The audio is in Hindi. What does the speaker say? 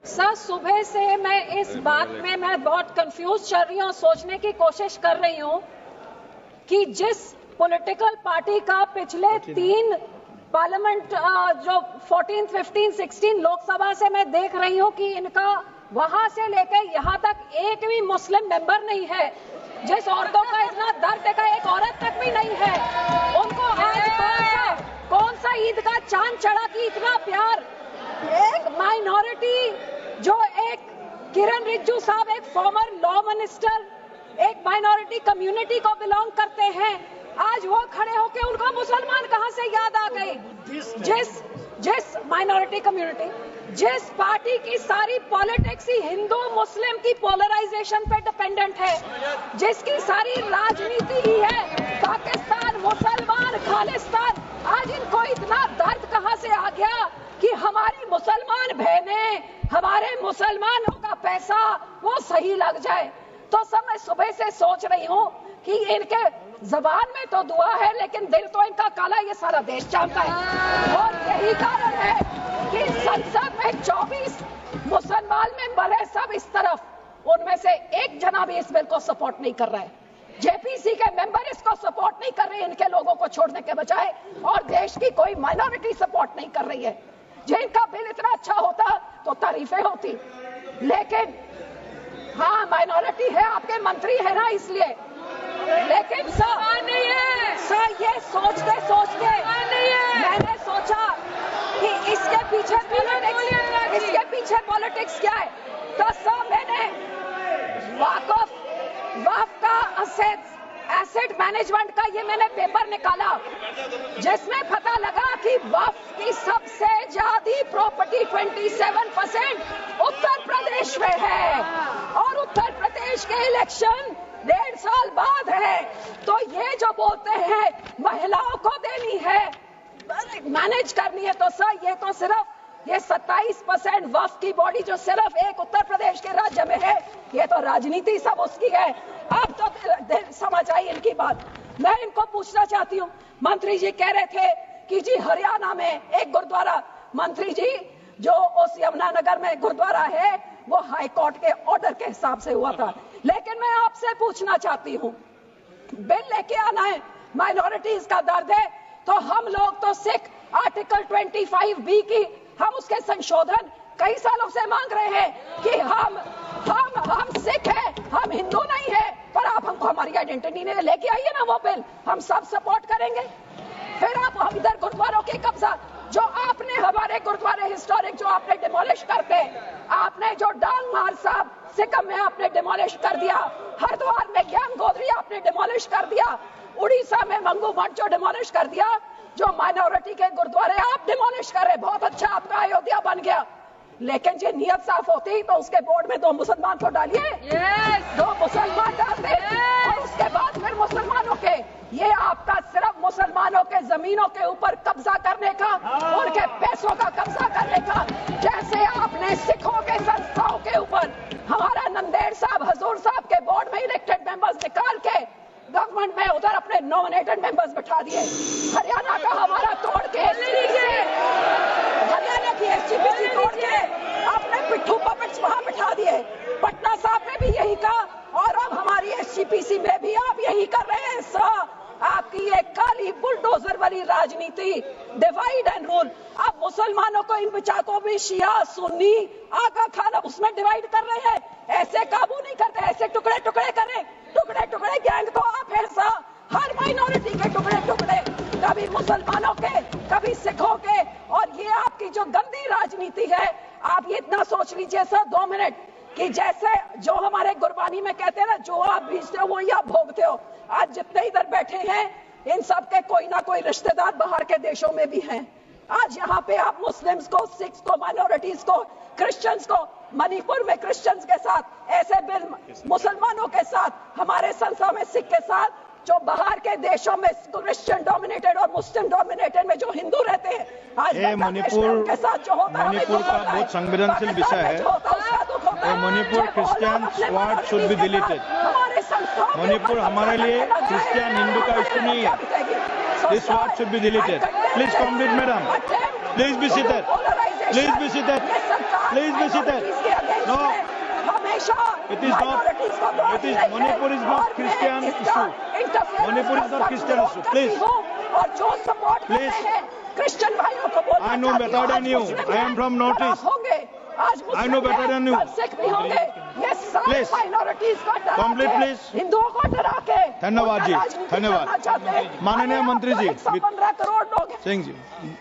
सर, सुबह से मैं इस बात में मैं बहुत कंफ्यूज चल रही हूँ, सोचने की कोशिश कर रही हूँ कि जिस पॉलिटिकल पार्टी का पिछले 3 पार्लियामेंट जो 14, 15, 16 लोकसभा से मैं देख रही हूँ कि इनका वहां से लेकर यहाँ तक एक भी मुस्लिम मेंबर नहीं है। जिस औरतों का इतना दर्द देखा एक औरत तक भी नहीं है, उनको आज कौन सा ईद का चांद चढ़ा कि इतना प्यार। एक माइनॉरिटी जो एक किरण रिजिजू साहब एक फॉर्मर लॉ मिनिस्टर एक माइनॉरिटी कम्युनिटी को बिलोंग करते हैं, आज वो खड़े होके उनका मुसलमान कहां से याद आ गई। जिस माइनॉरिटी कम्युनिटी, जिस पार्टी की सारी पॉलिटिक्स ही हिंदू मुस्लिम की पोलराइजेशन पे डिपेंडेंट है, जिसकी सारी राजनीति ही है पाकिस्तान मुसलमान खालिस्तान, आज इनको इतना दर्द कहां से आ गया कि हमारी मुसलमान बहनें, हमारे मुसलमानों का पैसा वो सही लग जाए। तो सब मैं सुबह से सोच रही हूँ कि इनके जबान में तो दुआ है लेकिन दिल तो इनका काला, ये सारा देश जानता है। और यही कारण है कि संसद में 24 मुसलमान मेंबर है, सब इस तरफ, उनमें से एक जना भी इस बिल को सपोर्ट नहीं कर रहा है। जेपीसी के मेंबर इसको सपोर्ट नहीं कर रहे, इनके लोगों को छोड़ने के बजाय, और देश की कोई माइनॉरिटी सपोर्ट नहीं कर रही है। जिनका बिल इतना अच्छा होता तो तारीफें होती, लेकिन हाँ माइनॉरिटी है, आपके मंत्री है ना इसलिए, लेकिन सर ये सोचते मैंने सोचा कि इसके पीछे पॉलिटिक्स क्या है। तो सर मैंने वक्फ का एसेट मैनेजमेंट का ये मैंने पेपर निकाला, जिसमें पता लगा कि वक्फ की सबसे ज्यादा प्रॉपर्टी 27% उत्तर प्रदेश में है, और उत्तर प्रदेश के इलेक्शन 1.5 साल बाद है। तो ये जो बोलते हैं महिलाओं को देनी है, मैनेज करनी है, तो सर ये तो सिर्फ ये 27% वक्फ की बॉडी जो सिर्फ एक उत्तर प्रदेश के राज्य में है, ये तो राजनीति सब उसकी है। अब तो समझ आई इनकी बात। मैं इनको पूछना चाहती हूँ, मंत्री जी कह रहे थे कि जी हरियाणा में एक गुरुद्वारा, मंत्री जी जो उस यमुनानगर में गुरुद्वारा है वो हाई कोर्ट के ऑर्डर के हिसाब से हुआ था, लेकिन मैं आपसे पूछना चाहती हूँ, बिल लेके आना है, माइनॉरिटीज का दर्द है, तो हम लोग तो सिख आर्टिकल 25B की हम उसके संशोधन कई सालों से मांग रहे हैं कि हम सिख हैं, हम हिंदू नहीं है, पर आप हमको हमारी आइडेंटिटी नहीं लेके आइए ना वो बिल, हम सब सपोर्ट करेंगे। फिर आप हम इधर गुरुद्वारों के कब्जा, जो आपने हमारे गुरुद्वारे हिस्टोरिक जो आपने डिमोलिश करते, आपने जो डांग मार साहब सिक्किम में आपने डिमोलिश कर दिया, हरिद्वार में ज्ञान गोदरी आपने डिमोलिश कर दिया, उड़ीसा में मंगू मठ जो डिमोलिश कर दिया, जो माइनॉरिटी के गुरुद्वारे आप डिमोलिश कर रहे, बहुत अच्छा आपका अयोध्या बन गया, लेकिन ये नियत साफ होती तो उसके बोर्ड में 2 मुसलमान को डालिए, 2 मुसलमान डालते, और उसके बाद फिर मुसलमानों के, ये आपका सिर्फ मुसलमानों के जमीनों के ऊपर कब्जा करने का, उनके पैसों का कब्जा करने का, जैसे आपने सिखों के संस्थाओं के ऊपर हमारा नंदेड़ साहब हजूर साहब के बोर्ड में इलेक्टेड मेंबर्स निकाल के गवर्नमेंट में उधर अपने नॉमिनेटेड मेंबर्स बैठा दिए, हरियाणा का हमारा तोड़ के हरियाणा की एसजीपीसी तोड़ के अपने पिट्ठू पपेट्स वहां बैठा दिए, पटना साहब ने भी यही कहा, और अब हमारी एसजीपीसी में भी आप यही कर रहे हैं। सर आपकी ये काली बुलडोजर वाली राजनीति, डिवाइड एंड रूल, अब मुसलमानों को इन बिचारों भी शिया सुन्नी आका खान अब उसमें डिवाइड कर रहे हैं, ऐसे काबू नहीं करते, ऐसे टुकड़े टुकड़े कर रहे, टुकड़े गैंग तो आप हैं सर, हर माइनॉरिटी के टुकड़े, कभी मुसलमानों के, कभी सिखों के, और ये आपकी जो गंदी राजनीति है, आप ये इतना सोच लीजिए सर 2 मिनट कि जैसे जो हमारे गुरबानी में कहते हैं ना, जो आप बीजते हो वही आप भोगते हो। आज जितने इधर बैठे हैं इन सब के कोई ना कोई रिश्तेदार बाहर के देशों में भी हैं। आज यहाँ पे आप मुस्लिम्स को, सिख्स को, माइनॉरिटीज को, क्रिश्चियंस को, मणिपुर में क्रिश्चियंस के साथ ऐसे बिल, मुसलमानों के साथ, हमारे संस्था में सिख के साथ, जो बाहर के देशों में क्रिश्चियन डोमिनेटेड और मुस्लिम डोमिनेटेड में जो हिंदू रहते हैं, आज मणिपुर के साथ जो होता है, मणिपुर का बहुत संवेदनशील विषय है। Manipur Christian sword should be deleted. Manipur हमारे लिए क्रिश्चियन हिंदू का इश्यू नहीं है, this sword should be deleted. Please complete madam, please be seated, please be seated. Please be seated. No. हमेशा It is not. It is Manipur is not Christian issue. Manipur is not Christian issue. Please. और जो सपोर्ट करते हैं क्रिश्चियन भाइयों को बोलना I know better than you. I am from Northeast. होंगे आज I know better than you. Sikh भी होंगे ये सारे Please. माइनॉरिटीज का डरा Complete, के, please. हिंदुओं को डरा के धन्यवाद जी, राजनीति धन्यवाद। करना चाहते हैं। माननीय मंत्री जी, 115 करोड़ लोग सिंह जी